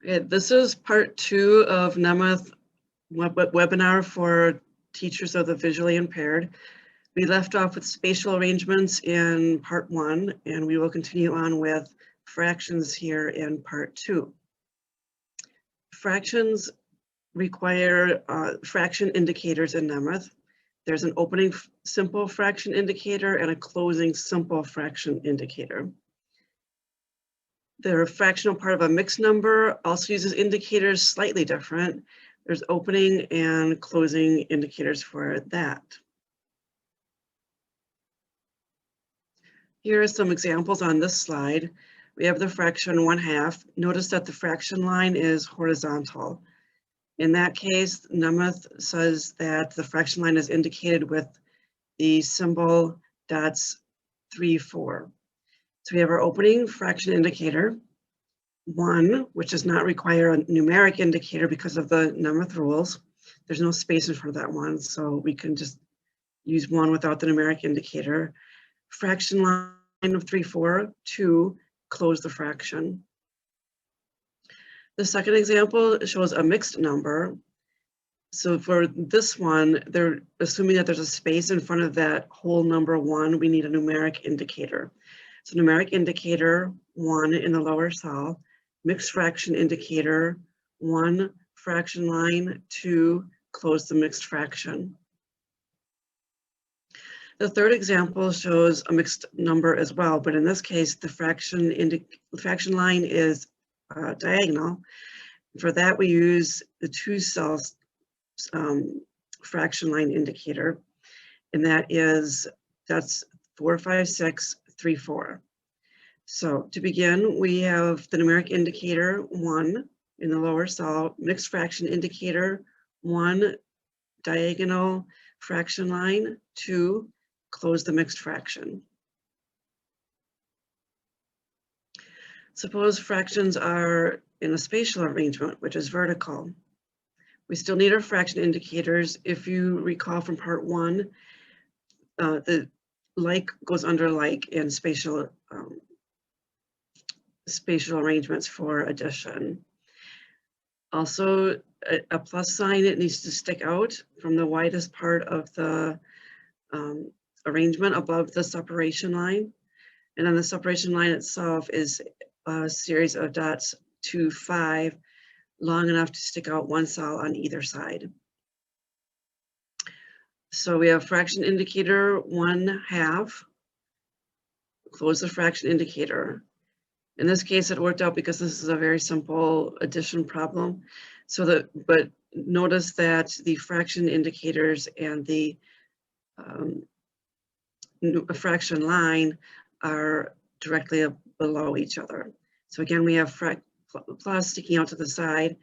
Okay, this is part 2 of Nemeth webinar for teachers of the visually impaired. We left off with spatial arrangements in part 1, and we will continue on with fractions here in part 2. Fractions require fraction indicators in Nemeth. There's an opening simple fraction indicator and a closing simple fraction indicator. The fractional part of a mixed number also uses indicators slightly different. There's opening and closing indicators for that. Here are some examples on this slide. We have the fraction 1/2. Notice that the fraction line is horizontal. In that case, Nemeth says that the fraction line is indicated with the symbol dots 3, 4. So we have our opening fraction indicator, 1, which does not require a numeric indicator because of the Nemeth rules. There's no space in front of that 1, so we can just use 1 without the numeric indicator. Fraction line of 3, 4, 2, close the fraction. The second example shows a mixed number. So for this one, they're assuming that there's a space in front of that whole number 1. We need a numeric indicator. So numeric indicator 1 in the lower cell, mixed fraction indicator 1, fraction line 2, close the mixed fraction. The third example shows a mixed number as well, but in this case, the fraction line is diagonal. For that, we use the 2 cell fraction line indicator, and that's 4, 5, 6, 3, 4. So to begin, we have the numeric indicator 1 in the lower cell, mixed fraction indicator 1, diagonal fraction line 2, close the mixed fraction. Suppose fractions are in a spatial arrangement, which is vertical. We still need our fraction indicators. If you recall from part 1, the like goes under like in spatial arrangements for addition. Also, a plus sign, it needs to stick out from the widest part of the arrangement above the separation line. And then the separation line itself is a series of dots 2, 5, long enough to stick out 1 cell on either side. So we have fraction indicator 1/2, close the fraction indicator. In this case, it worked out because this is a very simple addition problem. But notice that the fraction indicators and the fraction line are directly below each other. So again, we have plus sticking out to the side,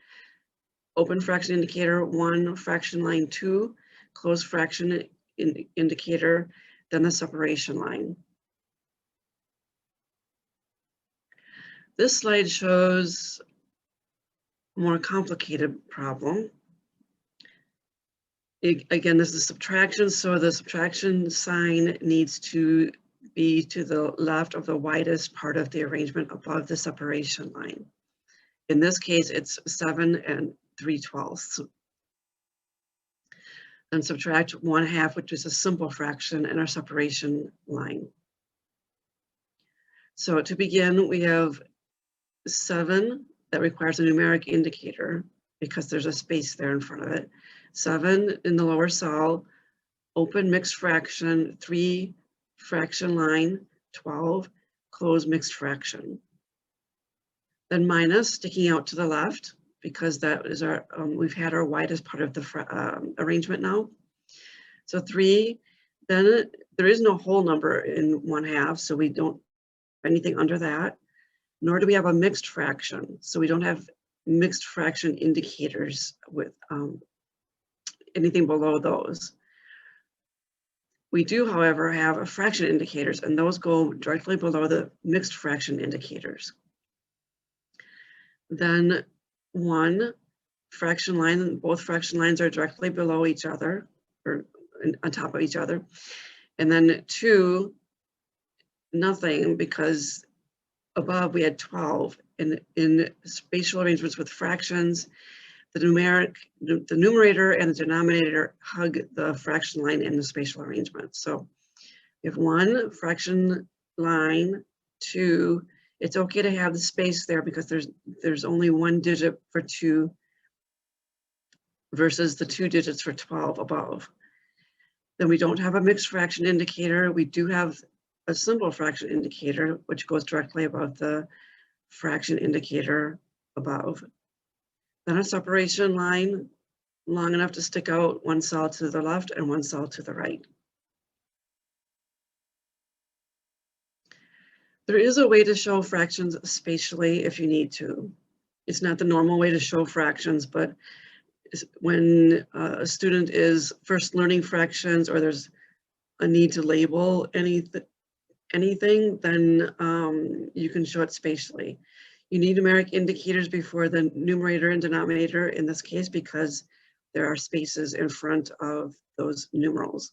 open fraction indicator 1, fraction line 2, close fraction indicator, then the separation line. This slide shows a more complicated problem. Again, this is subtraction, so the subtraction sign needs to be to the left of the widest part of the arrangement above the separation line. In this case, it's 7 3/12. And subtract 1/2, which is a simple fraction, in our separation line. So to begin, we have 7 that requires a numeric indicator because there's a space there in front of it. 7 in the lower cell, open mixed fraction, 3, fraction line 12, close mixed fraction. Then minus sticking out to the left because that is our we've had our widest part of the arrangement now. So 3, then there is no whole number in 1/2, so we don't have anything under that, nor do we have a mixed fraction, so we don't have mixed fraction indicators with anything below those. We do, however, have a fraction indicators, and those go directly below the mixed fraction indicators. Then 1, fraction line, both fraction lines are directly below each other, or on top of each other. And then 2, nothing, because above we had 12, in spatial arrangements with fractions, the numerator and the denominator hug the fraction line in the spatial arrangement. So we have 1 fraction line, 2. It's okay to have the space there because there's only 1 digit for 2 versus the 2 digits for 12 above. Then we don't have a mixed fraction indicator. We do have a simple fraction indicator, which goes directly above the fraction indicator above. Then a separation line long enough to stick out 1 cell to the left and 1 cell to the right. There is a way to show fractions spatially if you need to. It's not the normal way to show fractions, but when a student is first learning fractions or there's a need to label anything, then you can show it spatially. You need numeric indicators before the numerator and denominator in this case because there are spaces in front of those numerals.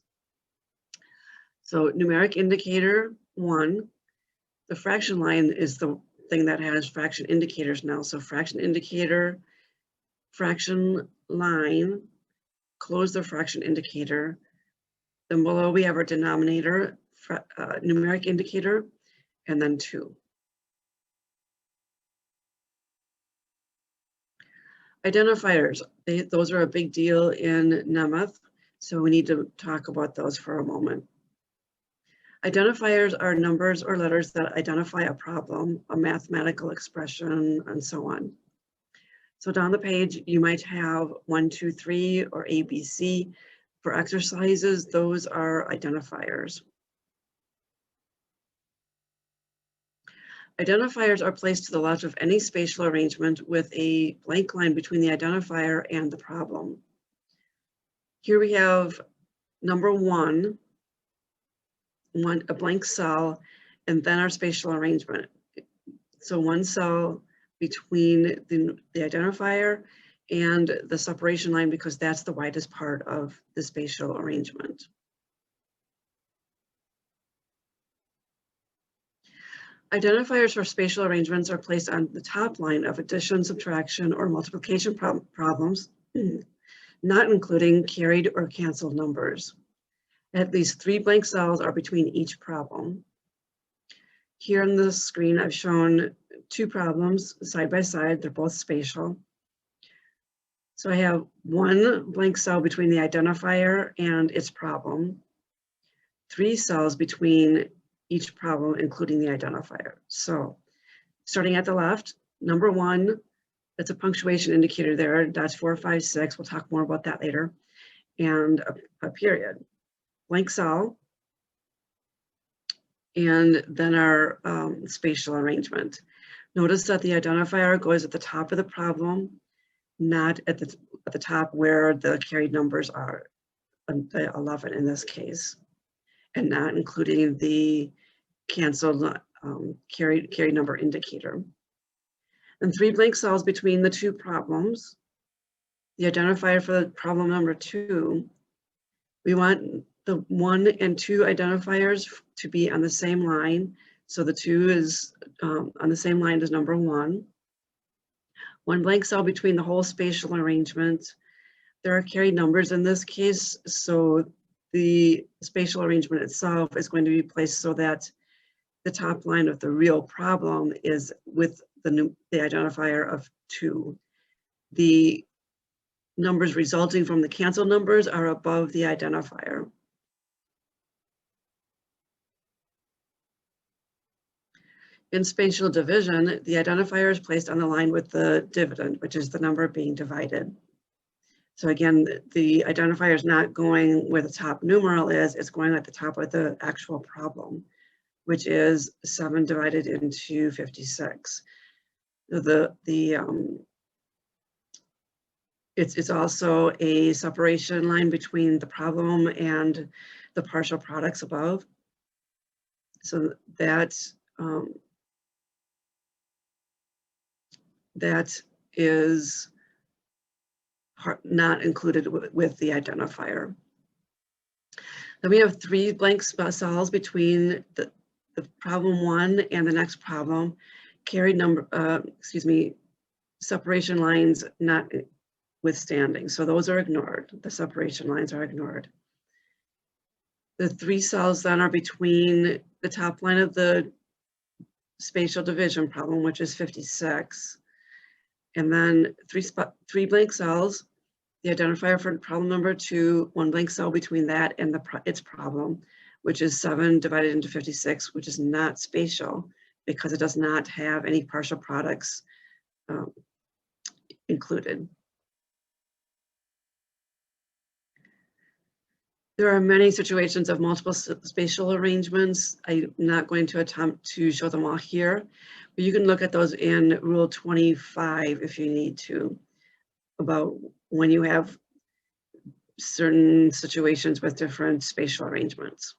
So numeric indicator 1, the fraction line is the thing that has fraction indicators now. So fraction indicator, fraction line, close the fraction indicator. Then below we have our denominator, numeric indicator, and then 2. Identifiers, those are a big deal in Nemeth, so we need to talk about those for a moment. Identifiers are numbers or letters that identify a problem, a mathematical expression, and so on. So down the page, you might have 1, 2, 3, or ABC. For exercises, those are identifiers. Identifiers are placed to the left of any spatial arrangement with a blank line between the identifier and the problem. Here we have number 1, a blank cell, and then our spatial arrangement. So 1 cell between the identifier and the separation line because that's the widest part of the spatial arrangement. Identifiers for spatial arrangements are placed on the top line of addition, subtraction, or multiplication problems, not including carried or canceled numbers. At least 3 blank cells are between each problem. Here on the screen, I've shown 2 problems side by side. They're both spatial. So I have 1 blank cell between the identifier and its problem, 3 cells between each problem, including the identifier. So starting at the left, number 1, that's a punctuation indicator there. That's 4, 5, 6. We'll talk more about that later. And a period. Blank cell. And then our spatial arrangement. Notice that the identifier goes at the top of the problem, not at the top where the carried numbers are, 11 in this case, and not including the canceled carried number indicator. And 3 blank cells between the 2 problems. The identifier for the problem number 2, we want the 1 and 2 identifiers to be on the same line. So the 2 is on the same line as number 1. 1 blank cell between the whole spatial arrangement. There are carried numbers in this case, so the spatial arrangement itself is going to be placed so that the top line of the real problem is with the identifier of 2. The numbers resulting from the canceled numbers are above the identifier. In spatial division, the identifier is placed on the line with the dividend, which is the number being divided. So again, the identifier is not going where the top numeral is, it's going at the top of the actual problem, which is 7 divided into 56. It's also a separation line between the problem and the partial products above. So that is not included with the identifier. Then we have 3 blank cells between the problem 1 and the next problem. carried number, separation lines notwithstanding. So those are ignored. The separation lines are ignored. The 3 cells then are between the top line of the spatial division problem, which is 56, and then 3 blank cells, the identifier for problem number 2, 1 blank cell between that and its problem, which is 7 divided into 56, which is not spatial because it does not have any partial products included. There are many situations of multiple spatial arrangements. I'm not going to attempt to show them all here, but you can look at those in Rule 25 if you need to, about when you have certain situations with different spatial arrangements.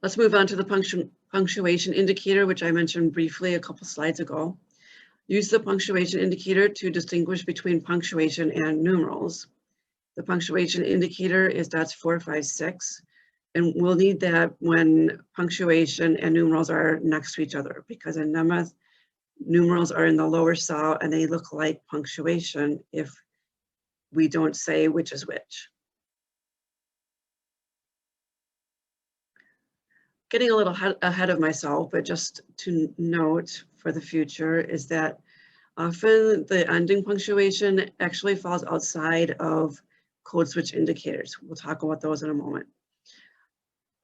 Let's move on to the punctuation indicator, which I mentioned briefly a couple slides ago. Use the punctuation indicator to distinguish between punctuation and numerals. The punctuation indicator is dots 4, 5, 6, and we'll need that when punctuation and numerals are next to each other, because in Nemeth, numerals are in the lower cell and they look like punctuation if we don't say which is which. Getting a little ahead of myself, but just to note for the future is that often the ending punctuation actually falls outside of code switch indicators. We'll talk about those in a moment.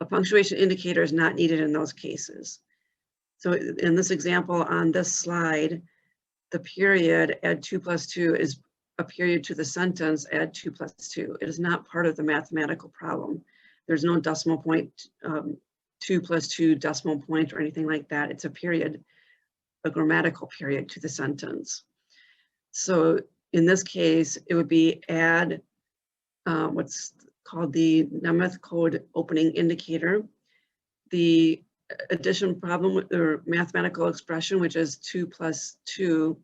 A punctuation indicator is not needed in those cases. So in this example on this slide, the period add 2 plus 2 is a period to the sentence add 2 plus 2. It is not part of the mathematical problem. There's no decimal point, 2 plus 2 decimal point or anything like that. It's a period, a grammatical period to the sentence. So in this case, it would be add what's called the Nemeth code opening indicator, the addition problem or mathematical expression, which is 2 plus 2,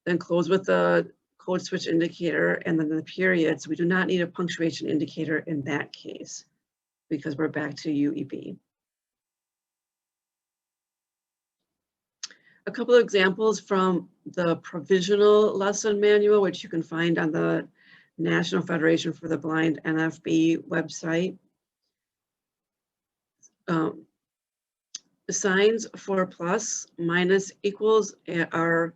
then close with the code switch indicator and then the periods. We do not need a punctuation indicator in that case because we're back to UEB. A couple of examples from the provisional lesson manual, which you can find on the National Federation for the Blind NFB website. Signs for plus, minus, equals are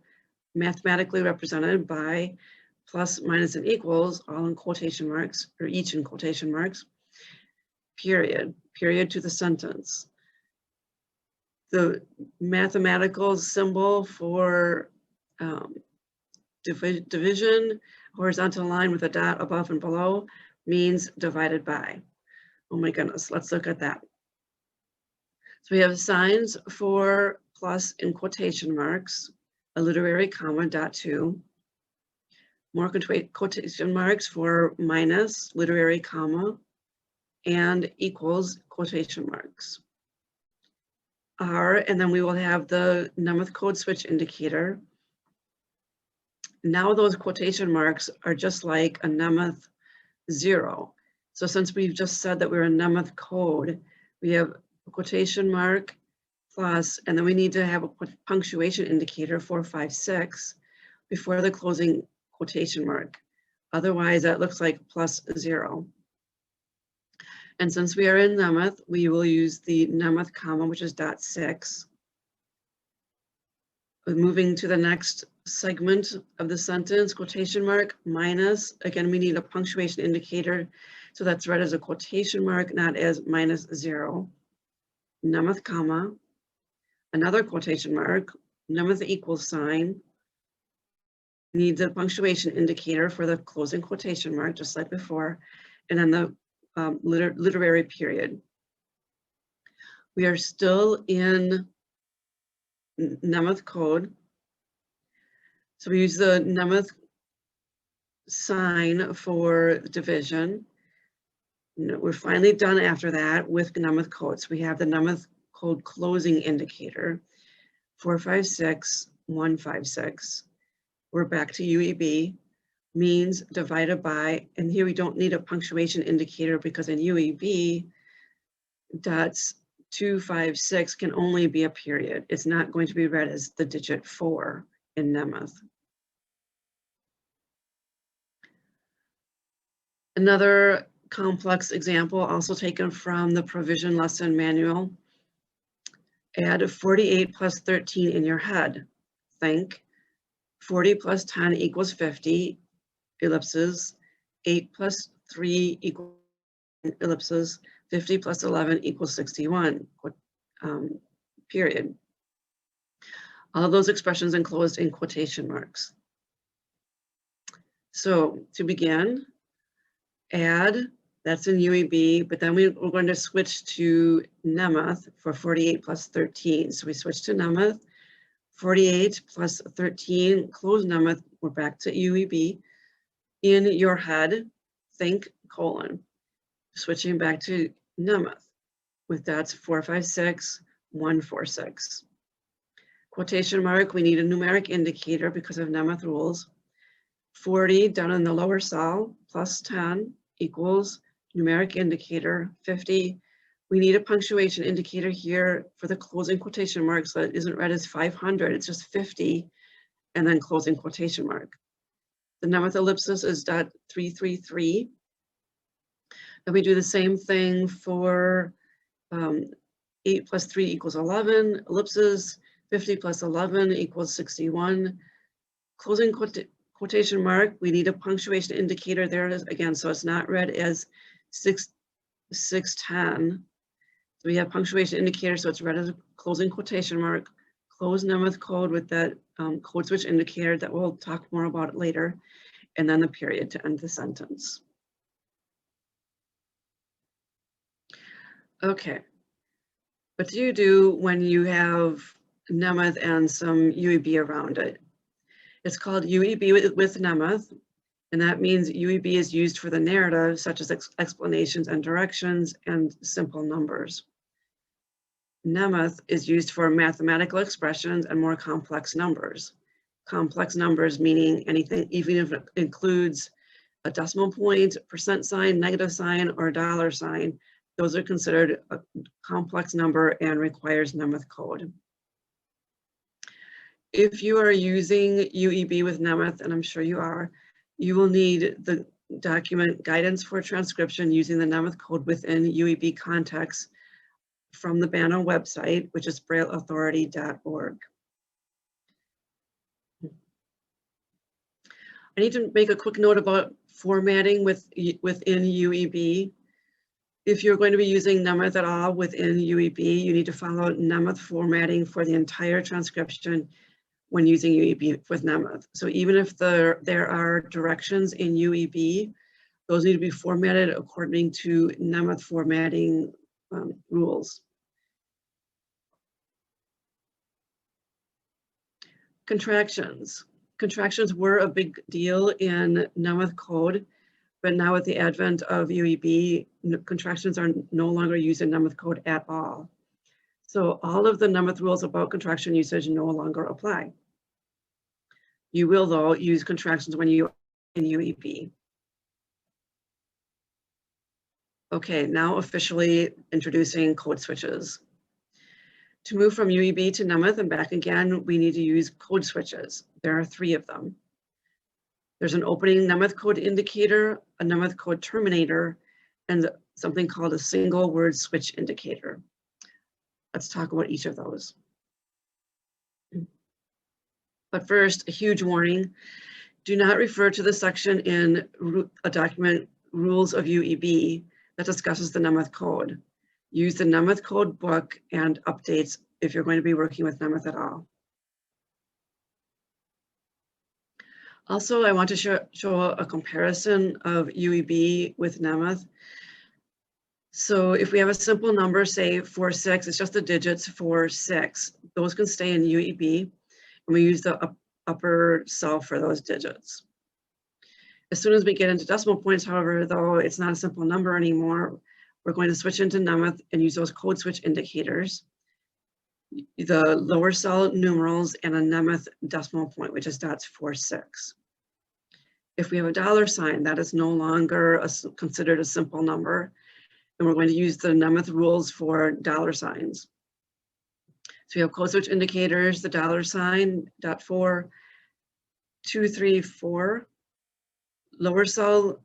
mathematically represented by plus, minus, and equals, all in quotation marks, or each in quotation marks, period to the sentence. The mathematical symbol for division, horizontal line with a dot above and below, means divided by. Oh my goodness, let's look at that. So we have signs for plus in quotation marks, a literary comma, dot 2, more quotation marks for minus, literary comma, and equals quotation marks. And then we will have the Nemeth code switch indicator. Now those quotation marks are just like a Nemeth 0. So since we've just said that we're a Nemeth code, we have a quotation mark plus, and then we need to have a punctuation indicator 4, 5, 6 before the closing quotation mark. Otherwise, that looks like plus 0. And since we are in Nemeth, we will use the Nemeth comma, which is dot 6. Moving to the next segment of the sentence, quotation mark, minus. Again, we need a punctuation indicator. So that's read as a quotation mark, not as minus 0. Nemeth comma, another quotation mark, Nemeth equals sign. Need the punctuation indicator for the closing quotation mark, just like before. And then the literary period. We are still in Nemeth code. So we use the Nemeth sign for division. We're finally done after that with Nemeth code. So we have the Nemeth code closing indicator, 4, 5, 6, 1, 5, 6. We're back to UEB. Means divided by, and here we don't need a punctuation indicator because in UEB, dots 256 can only be a period. It's not going to be read as the digit 4 in Nemeth. Another complex example, also taken from the provision lesson manual. Add 48 plus 13 in your head. Think 40 plus 10 equals 50, ellipses. 8 plus 3 equals ellipses. 50 plus 11 equals 61, period. All those expressions enclosed in quotation marks. So to begin, add, that's in UEB, but then we're going to switch to Nemeth for 48 plus 13. So we switch to Nemeth, 48 plus 13, close Nemeth, we're back to UEB. In your head, think, colon. Switching back to Nemeth with that's 456, 146. Quotation mark, we need a numeric indicator because of Nemeth rules. 40 down in the lower cell plus 10 equals numeric indicator 50. We need a punctuation indicator here for the closing quotation mark, so it isn't read as 500, it's just 50 and then closing quotation mark. The Nemeth ellipsis is .333. Then we do the same thing for 8 plus 3 equals 11, ellipses, 50 plus 11 equals 61. Closing quotation mark, we need a punctuation indicator there again, so it's not read as 610. So we have punctuation indicator, so it's read as a closing quotation mark, close Nemeth code with that code switch indicator that we'll talk more about later, and then the period to end the sentence. Okay, what do you do when you have Nemeth and some UEB around it? It's called UEB with Nemeth, and that means UEB is used for the narrative, such as explanations and directions and simple numbers. Nemeth is used for mathematical expressions and more complex numbers. Complex numbers meaning anything, even if it includes a decimal point, percent sign, negative sign, or dollar sign, those are considered a complex number and requires Nemeth code. If you are using UEB with Nemeth, and I'm sure you are, you will need the document guidance for transcription using the Nemeth code within UEB context from the BANA website, which is brailleauthority.org. I need to make a quick note about formatting within UEB. If you're going to be using Nemeth at all within UEB, you need to follow Nemeth formatting for the entire transcription when using UEB with Nemeth. So even if there are directions in UEB, those need to be formatted according to Nemeth formatting rules. Contractions. Contractions were a big deal in Nemeth code, but now with the advent of UEB, contractions are no longer used in Nemeth code at all. So all of the Nemeth rules about contraction usage no longer apply. You will, though, use contractions when you are in UEB. Okay, now officially introducing code switches. To move from UEB to Nemeth and back again, we need to use code switches. There are 3 of them. There's an opening Nemeth code indicator, a Nemeth code terminator, and something called a single word switch indicator. Let's talk about each of those. But first, a huge warning. Do not refer to the section in a document Rules of UEB that discusses the Nemeth code. Use the Nemeth code book and updates if you're going to be working with Nemeth at all. Also, I want to show a comparison of UEB with Nemeth. So if we have a simple number, say 46, it's just the digits 4, 6. Those can stay in UEB, and we use the upper cell for those digits. As soon as we get into decimal points, however, though it's not a simple number anymore, we're going to switch into Nemeth and use those code switch indicators, the lower cell numerals, and a Nemeth decimal point, which is .46. If we have a dollar sign, that is no longer considered a simple number. and we're going to use the Nemeth rules for dollar signs. So we have code switch indicators, the dollar sign, .4, 2, 3, 4. Lower cell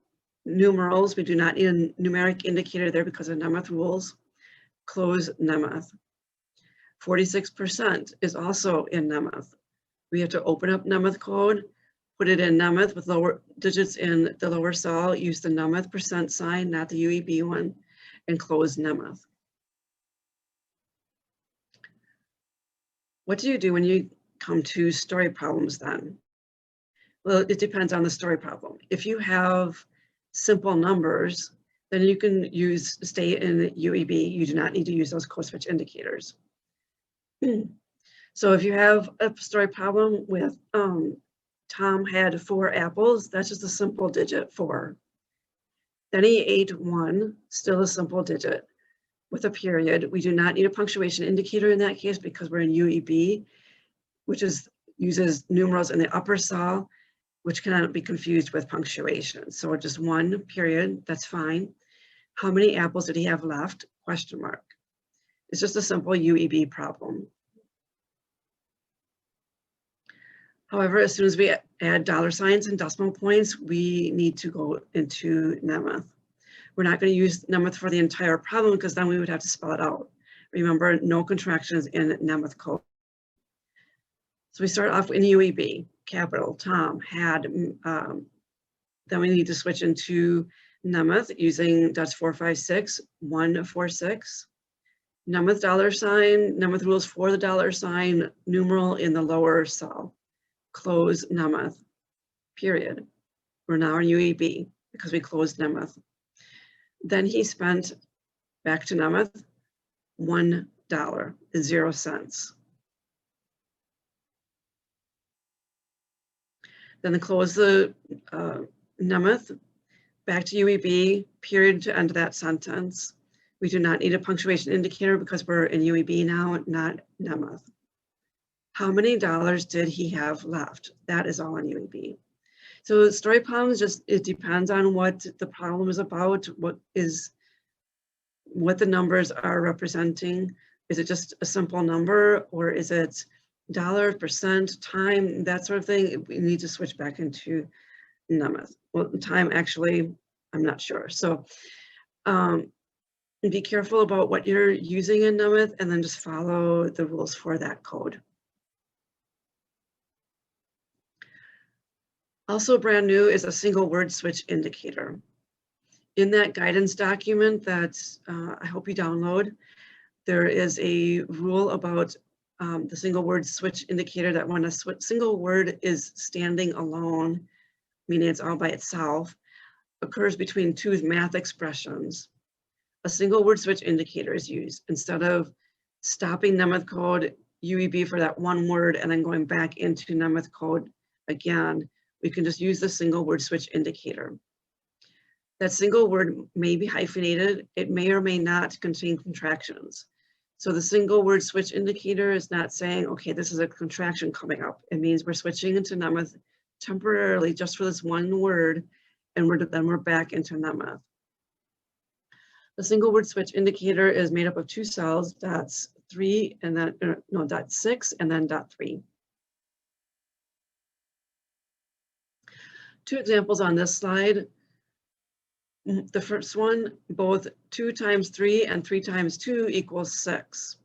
numerals, we do not need a numeric indicator there because of Nemeth rules. Close Nemeth. 46% is also in Nemeth. We have to open up Nemeth code, put it in Nemeth with lower digits in the lower cell, use the Nemeth percent sign, not the UEB one, and close Nemeth. What do you do when you come to story problems then? Well, it depends on the story problem. If you have simple numbers, then you can stay in UEB. You do not need to use those code switch indicators. So if you have a story problem with Tom had 4 apples, that's just a simple digit 4. Then he ate 1, still a simple digit with a period. We do not need a punctuation indicator in that case because we're in UEB, which uses numerals in the upper cell, which cannot be confused with punctuation. So just 1 period, that's fine. How many apples did he have left? Question mark. It's just a simple UEB problem. However, as soon as we add dollar signs and decimal points, we need to go into Nemeth. We're not going to use Nemeth for the entire problem because then we would have to spell it out. Remember, no contractions in Nemeth code. So we start off in UEB, capital, Tom, had, then we need to switch into Nemeth using .456, 146. Nemeth dollar sign, Nemeth rules for the dollar sign, numeral in the lower cell. Close Nemeth, period. We're now in UEB because we closed Nemeth. Then he spent, back to Nemeth, $1, 0 cents. Then close the Nemeth, back to UEB, period to end that sentence. We do not need a punctuation indicator because we're in UEB now, not Nemeth. How many dollars did he have left? That is all on UEB. So story problems, it depends on what the problem is about, what the numbers are representing. Is it just a simple number or is it dollar, percent, time, that sort of thing? We need to switch back into Nemeth. Well, time actually, I'm not sure. So be careful about what you're using in Nemeth and then just follow the rules for that code. Also brand new is a single word switch indicator. In that guidance document that I hope you download, there is a rule about the single word switch indicator that when a single word is standing alone, meaning it's all by itself, occurs between 2 math expressions. A single word switch indicator is used instead of stopping Nemeth code UEB for that 1 word and then going back into Nemeth code again. We can just use the single word switch indicator. That single word may be hyphenated. It may or may not contain contractions. So the single word switch indicator is not saying, okay, this is a contraction coming up. It means we're switching into Nemeth temporarily just for this 1 word, and then we're back into Nemeth. The single word switch indicator is made up of 2 cells, dots 3 and then, no, dot 6 and then dot 3. 2 examples on this slide. The first one, both 2 times 3 and 3 times 2 equals 6.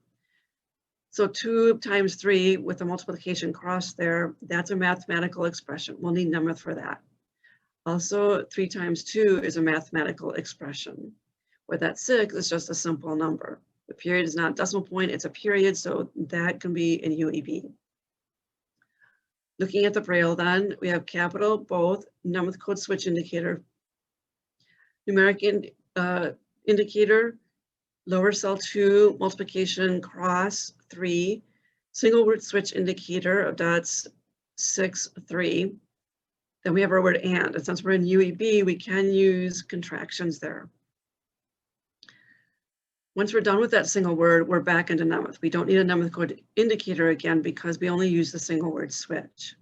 So 2 times 3 with a multiplication cross there, that's a mathematical expression. We'll need Nemeth for that. Also, 3 times 2 is a mathematical expression, where that 6 is just a simple number. The period is not a decimal point, it's a period, so that can be in UEB. Looking at the Braille then, we have capital, both, Nemeth code switch indicator, numeric indicator, lower cell 2, multiplication cross 3, single word switch indicator of dots 6, 3. Then we have our word and since we're in UEB, we can use contractions there. Once we're done with that single word, we're back into Nemeth. We don't need a Nemeth code indicator again because we only use the single word switch.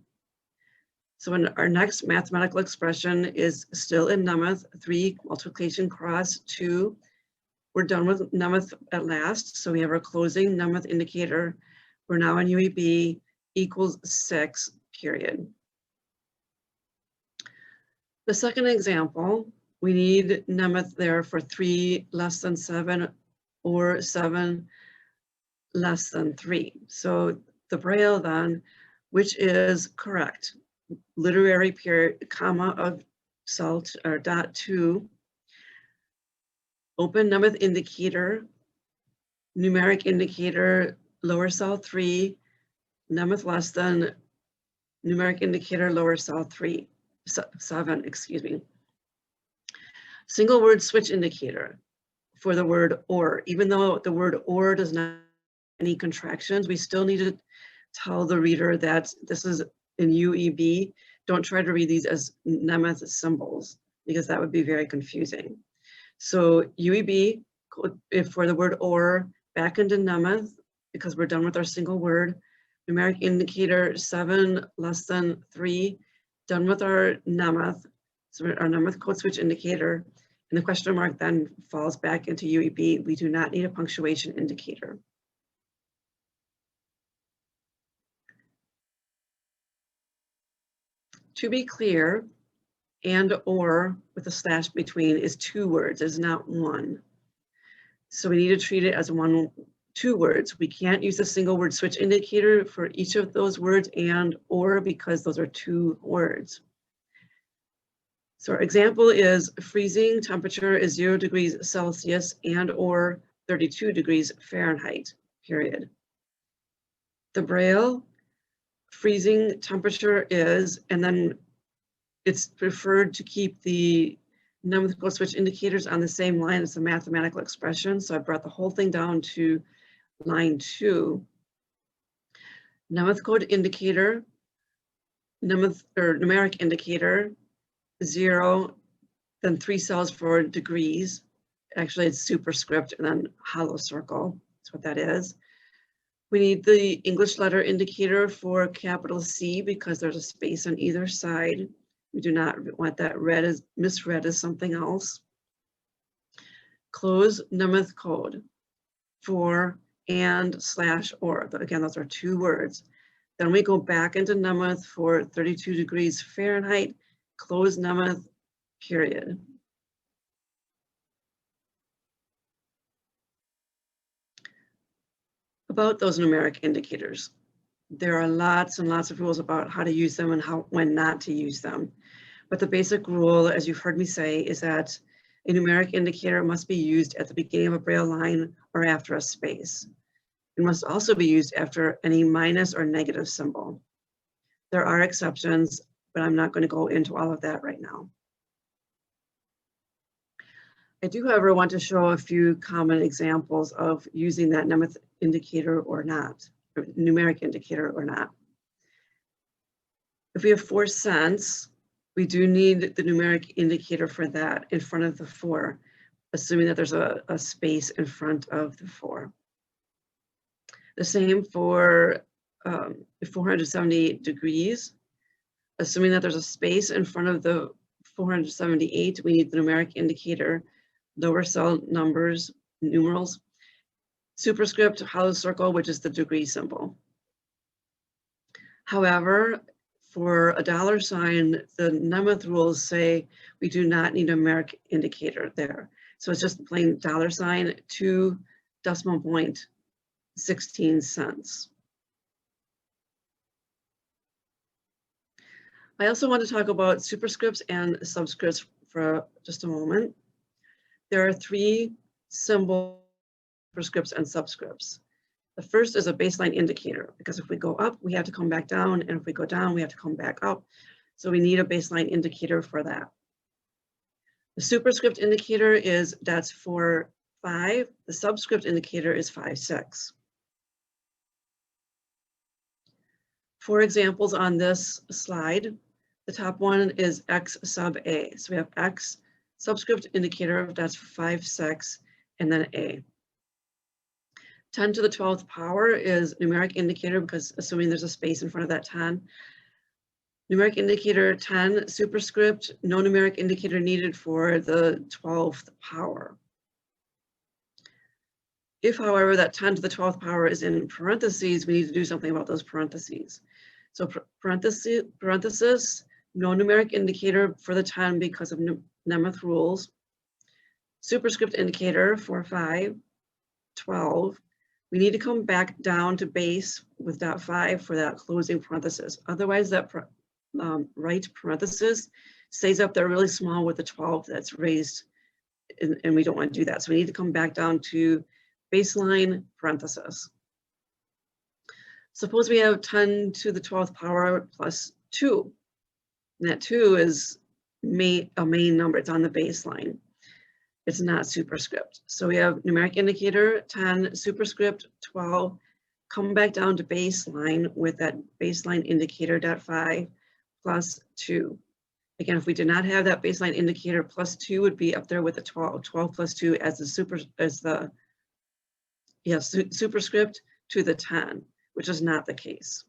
So in our next mathematical expression is still in Nemeth, 3 multiplication cross 2. We're done with Nemeth at last. So we have our closing Nemeth indicator. We're now in UEB equals 6, period. The second example, we need Nemeth there for 3 less than 7 or 7 less than 3. So the Braille then, which is correct, literary period, comma of salt or dot 2, open Nemeth indicator, numeric indicator, lower cell 3, Nemeth less than, numeric indicator, lower cell 3, 7, excuse me. Single word switch indicator for the word or. Even though the word or does not have any contractions, we still need to tell the reader that this is in UEB. Don't try to read these as Nemeth symbols because that would be very confusing. So UEB, if for the word or, back into Nemeth because we're done with our single word. Numeric indicator 7 less than 3, done with our Nemeth, so our Nemeth code switch indicator, and the question mark then falls back into UEB. We do not need a punctuation indicator. To be clear, and or with a slash between is 2 words, it's not 1. So we need to treat it as 2 words. We can't use a single word switch indicator for each of those words and or because those are 2 words. So our example is freezing temperature is 0 degrees Celsius and or 32 degrees Fahrenheit, period. The Braille, freezing temperature is, and then it's preferred to keep the Nemeth code switch indicators on the same line as the mathematical expression. So I brought the whole thing down to line 2. Nemeth code indicator, numeric indicator, 0, then 3 cells for degrees. Actually, it's superscript and then hollow circle. That's what that is. We need the English letter indicator for capital C because there's a space on either side. We do not want that misread as something else. Close Nemeth code for and slash or. But again, those are 2 words. Then we go back into Nemeth for 32 degrees Fahrenheit, close Nemeth, period. About those numeric indicators. There are lots and lots of rules about how to use them and when not to use them. But the basic rule, as you've heard me say, is that a numeric indicator must be used at the beginning of a Braille line or after a space. It must also be used after any minus or negative symbol. There are exceptions, but I'm not going to go into all of that right now. I do, however, want to show a few common examples of using that Nemeth indicator or not, or numeric indicator or not. If we have 4 cents, we do need the numeric indicator for that in front of the 4, assuming that there's a space in front of the 4. The same for 478 degrees. Assuming that there's a space in front of the 478, we need the numeric indicator, lower cell numbers, numerals, superscript, hollow circle, which is the degree symbol. However, for a $sign, the Nemeth rules say we do not need a numeric indicator there. So it's just plain $sign, 2 decimal point 16 cents. I also want to talk about superscripts and subscripts for just a moment. There are 3 symbol superscripts and subscripts. The first is a baseline indicator, because if we go up, we have to come back down, and if we go down, we have to come back up. So we need a baseline indicator for that. The superscript indicator is that's 4, 5. The subscript indicator is 5, 6. 4 examples on this slide. The top one is X sub A. So we have X subscript indicator, that's 5, 6, and then A. 10 to the 12th power is numeric indicator because assuming there's a space in front of that 10. Numeric indicator 10, superscript, no numeric indicator needed for the 12th power. If, however, that 10 to the 12th power is in parentheses, we need to do something about those parentheses. So parenthesis, no numeric indicator for the 10 because of Nemeth rules. Superscript indicator for 5, 12. We need to come back down to base with .5 for that closing parenthesis. Otherwise, that right parenthesis stays up there really small with the 12 that's raised, and we don't want to do that. So we need to come back down to baseline parenthesis. Suppose we have 10 to the 12th power plus 2. And that 2 is a main number. It's on the baseline. It's not superscript. So we have numeric indicator 10, superscript 12, come back down to baseline with that baseline indicator .5 plus 2. Again, if we did not have that baseline indicator, plus 2 would be up there with the 12. 12 plus 2 as the superscript to the 10, which is not the case.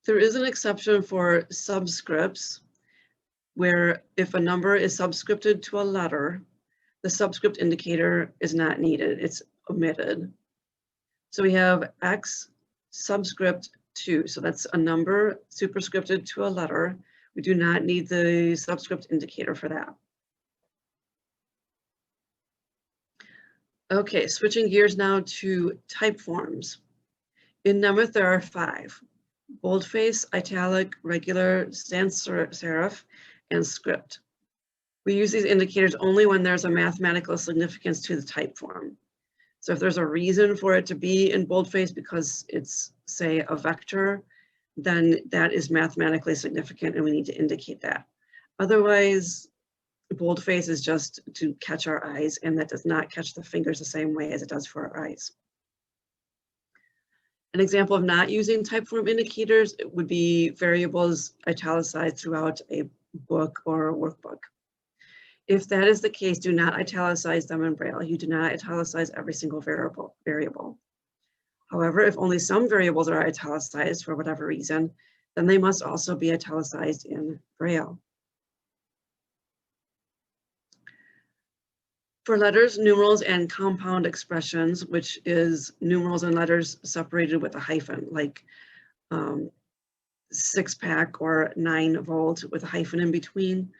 There is an exception for subscripts, where if a number is subscripted to a letter, the subscript indicator is not needed, it's omitted. So we have X subscript 2, so that's a number superscripted to a letter. We do not need the subscript indicator for that. Okay, switching gears now to type forms. In Nemeth, there are 5: boldface, italic, regular, sans serif, and script. We use these indicators only when there's a mathematical significance to the type form. So if there's a reason for it to be in boldface because it's, say, a vector, then that is mathematically significant and we need to indicate that. Otherwise, boldface is just to catch our eyes, and that does not catch the fingers the same way as it does for our eyes. An example of not using type form indicators would be variables italicized throughout a book or a workbook. If that is the case, do not italicize them in Braille. You do not italicize every single variable. However, if only some variables are italicized for whatever reason, then they must also be italicized in Braille. For letters, numerals, and compound expressions, which is numerals and letters separated with a hyphen, like 6-pack or 9-volt with a hyphen in between,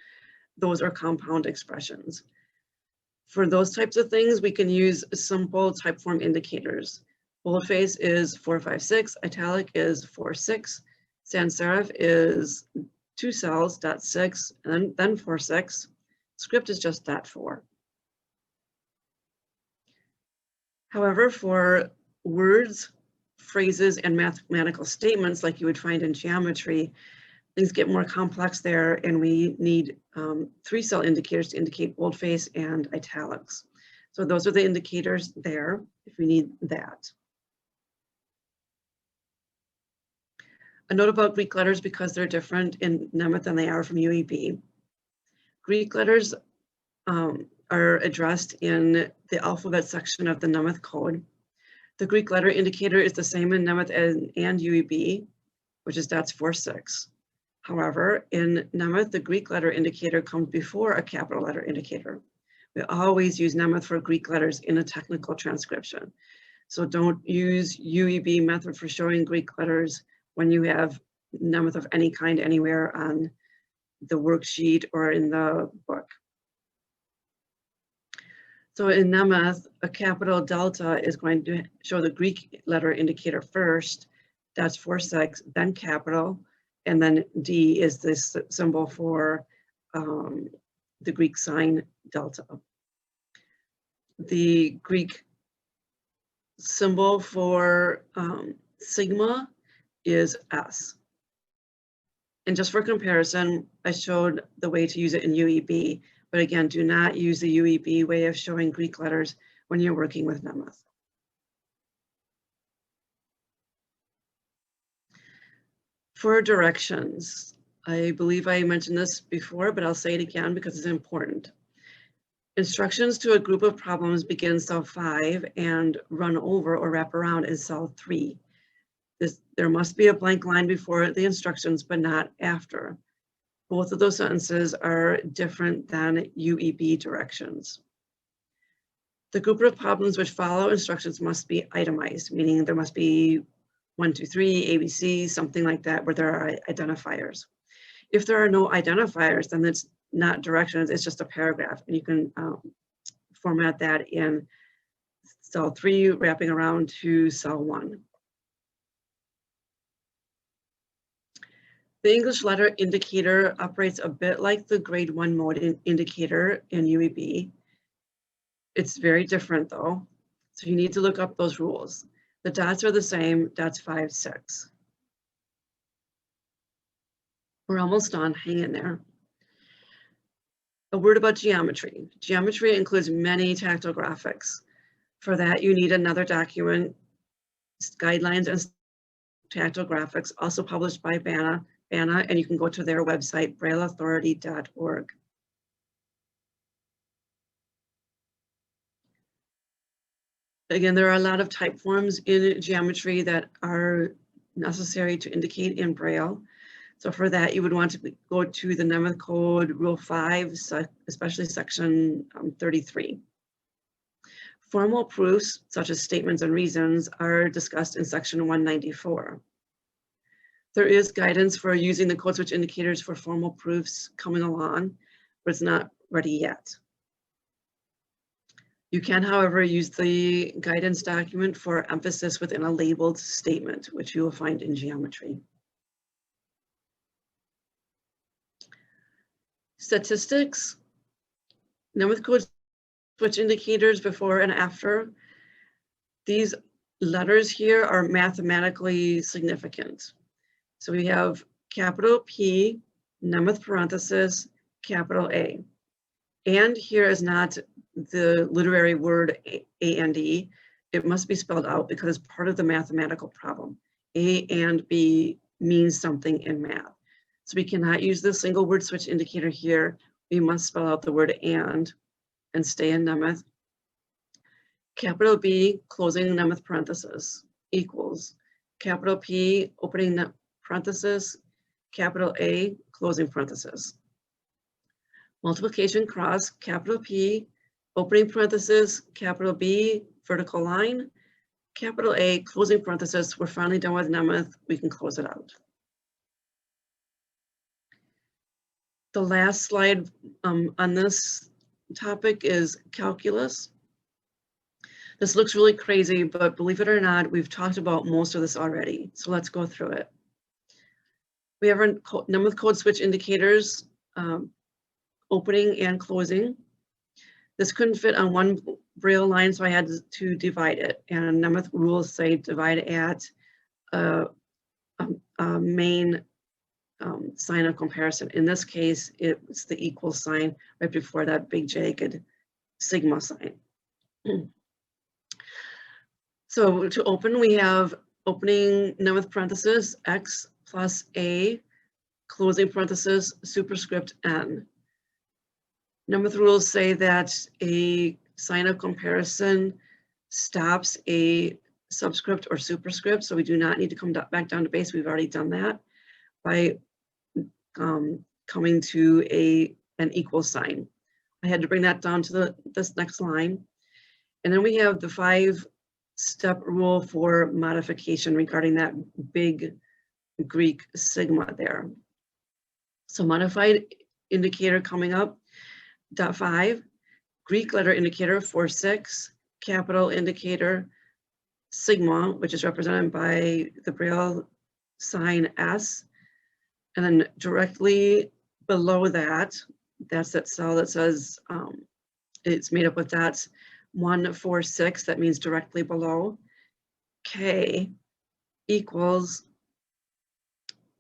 those are compound expressions. For those types of things, we can use simple type form indicators. Boldface is 456, italic is 46, sans serif is 2 cells, .6, and then 46. Script is just .4. However, for words, phrases, and mathematical statements like you would find in geometry, things get more complex there, and we need 3-cell indicators to indicate boldface and italics. So those are the indicators there if we need that. A note about Greek letters, because they're different in Nemeth than they are from UEB. Greek letters are addressed in the alphabet section of the Nemeth code. The Greek letter indicator is the same in Nemeth and UEB, which is .46. However, in Nemeth, the Greek letter indicator comes before a capital letter indicator. We always use Nemeth for Greek letters in a technical transcription. So don't use UEB method for showing Greek letters when you have Nemeth of any kind anywhere on the worksheet or in the book. So in Nemeth, a capital delta is going to show the Greek letter indicator first, that's 46, then capital, and then D is this symbol for the Greek sign delta. The Greek symbol for sigma is S. And just for comparison, I showed the way to use it in UEB. But again, do not use the UEB way of showing Greek letters when you're working with Nemeth. For directions, I believe I mentioned this before, but I'll say it again because it's important. Instructions to a group of problems begin cell 5 and run over or wrap around in cell 3. There must be a blank line before the instructions, but not after. Both of those sentences are different than UEB directions. The group of problems which follow instructions must be itemized, meaning there must be 1, 2, 3, ABC, something like that, where there are identifiers. If there are no identifiers, then it's not directions, it's just a paragraph, and you can format that in cell 3, wrapping around to cell 1. The English letter indicator operates a bit like the grade 1 mode indicator in UEB. It's very different though, so you need to look up those rules. The dots are the same, dots 5, 6. We're almost done, hang in there. A word about geometry. Geometry includes many tactile graphics. For that, you need another document, Guidelines and Tactile Graphics, also published by BANA, and you can go to their website, brailleauthority.org. Again, there are a lot of type forms in geometry that are necessary to indicate in Braille. So for that, you would want to go to the Nemeth Code Rule 5, especially section 33. Formal proofs, such as statements and reasons, are discussed in section 194. There is guidance for using the code switch indicators for formal proofs coming along, but it's not ready yet. You can, however, use the guidance document for emphasis within a labeled statement, which you will find in geometry. Statistics, Nemeth Code switch indicators before and after. These letters here are mathematically significant. So we have capital P, Nemeth parenthesis, capital A. And here is not the literary word A and E. It must be spelled out because it's part of the mathematical problem. A and B means something in math. So we cannot use the single word switch indicator here. We must spell out the word and stay in Nemeth. Capital B, closing Nemeth parenthesis, equals capital P, opening parenthesis, capital A, closing parenthesis. Multiplication cross, capital P, opening parenthesis, capital B, vertical line, capital A, closing parenthesis. We're finally done with Nemeth. We can close it out. The last slide on this topic is calculus. This looks really crazy, but believe it or not, we've talked about most of this already. So let's go through it. We have our Nemeth code switch indicators, opening and closing. This couldn't fit on one Braille line, so I had to divide it. And Nemeth rules say divide at a main sign of comparison. In this case, it's the equal sign right before that big jagged sigma sign. So to open, we have opening Nemeth parenthesis, X plus A, closing parenthesis, superscript N. Nemeth rules say that a sign of comparison stops a subscript or superscript, so we do not need to come back down to base. We've already done that by coming to an equal sign. I had to bring that down to this next line. And then we have the 5-step rule for modification regarding that big Greek sigma there. So modified indicator coming up, dot 5, Greek letter indicator 4, 6, capital indicator sigma, which is represented by the Braille sign S. And then directly below that, that's that cell that says it's made up with dots 1, 4, 6. That means directly below. K equals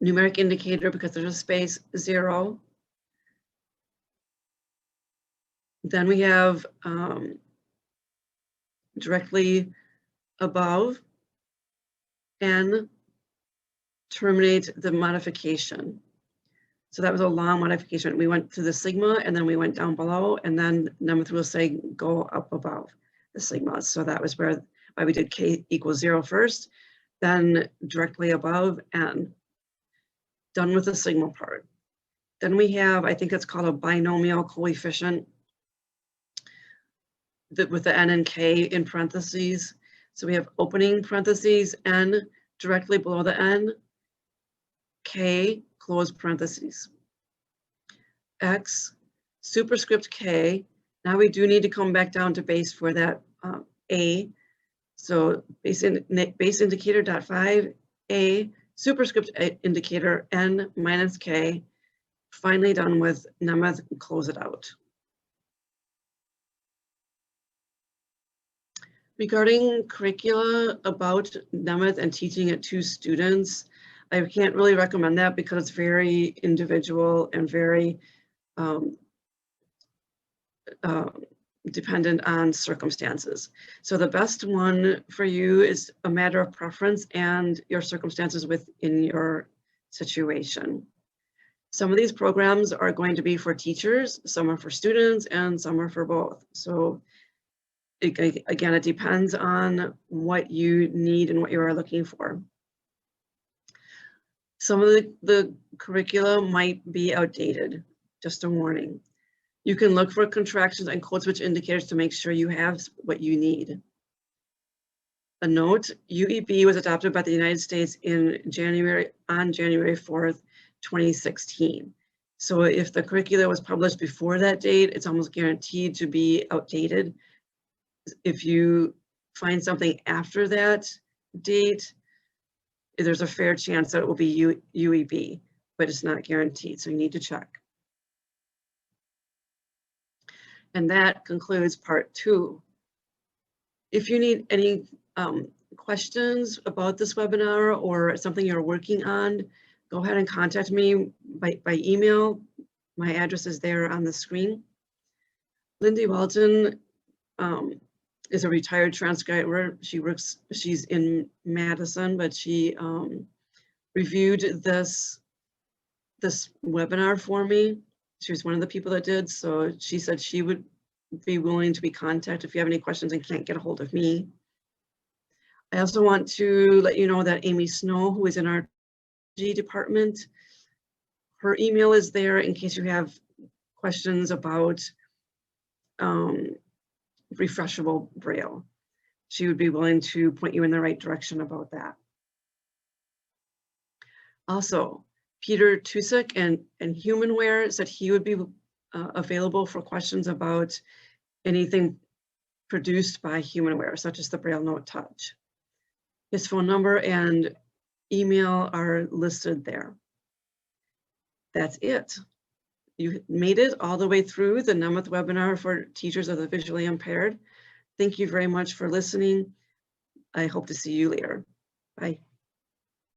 numeric indicator because there's a space 0. Then we have directly above N, terminate the modification. So that was a long modification. We went to the sigma and then we went down below, and then Nemeth will say go up above the sigma. So that was why we did K equals 0 first, then directly above N. Done with the sigma part. Then we have, I think it's called a binomial coefficient with the n and k in parentheses. So we have opening parentheses, n directly below the n, k, close parentheses. X, superscript k. Now we do need to come back down to base for that a. So base indicator .5, a, superscript indicator, n minus k. Finally done with Nemeth, close it out. Regarding curricula about Nemeth and teaching it to students, I can't really recommend that because it's very individual and very dependent on circumstances. So the best one for you is a matter of preference and your circumstances within your situation. Some of these programs are going to be for teachers, some are for students, and some are for both. So again, it depends on what you need and what you are looking for. Some of the curricula might be outdated, just a warning. You can look for contractions and code switch indicators to make sure you have what you need. A note, UEB was adopted by the United States on January 4th, 2016. So if the curricula was published before that date, it's almost guaranteed to be outdated. If you find something after that date, there's a fair chance that it will be UEB, but it's not guaranteed, so you need to check. And that concludes part 2. If you need any questions about this webinar or something you're working on, go ahead and contact me by email. My address is there on the screen. Lindy Walton is a retired transcriber. She's in Madison, but she reviewed this webinar for me. She was one of the people that did, so she said she would be willing to be contacted if you have any questions and can't get a hold of me. I also want to let you know that Amy Snow, who is in our department, her email is there in case you have questions about refreshable Braille. She would be willing to point you in the right direction about that. Also, Peter Tusik and Humanware said he would be available for questions about anything produced by Humanware, such as the Braille Note Touch. His phone number and email are listed there. That's it. You made it all the way through the Nemeth webinar for teachers of the visually impaired. Thank you very much for listening. I hope to see you later. Bye.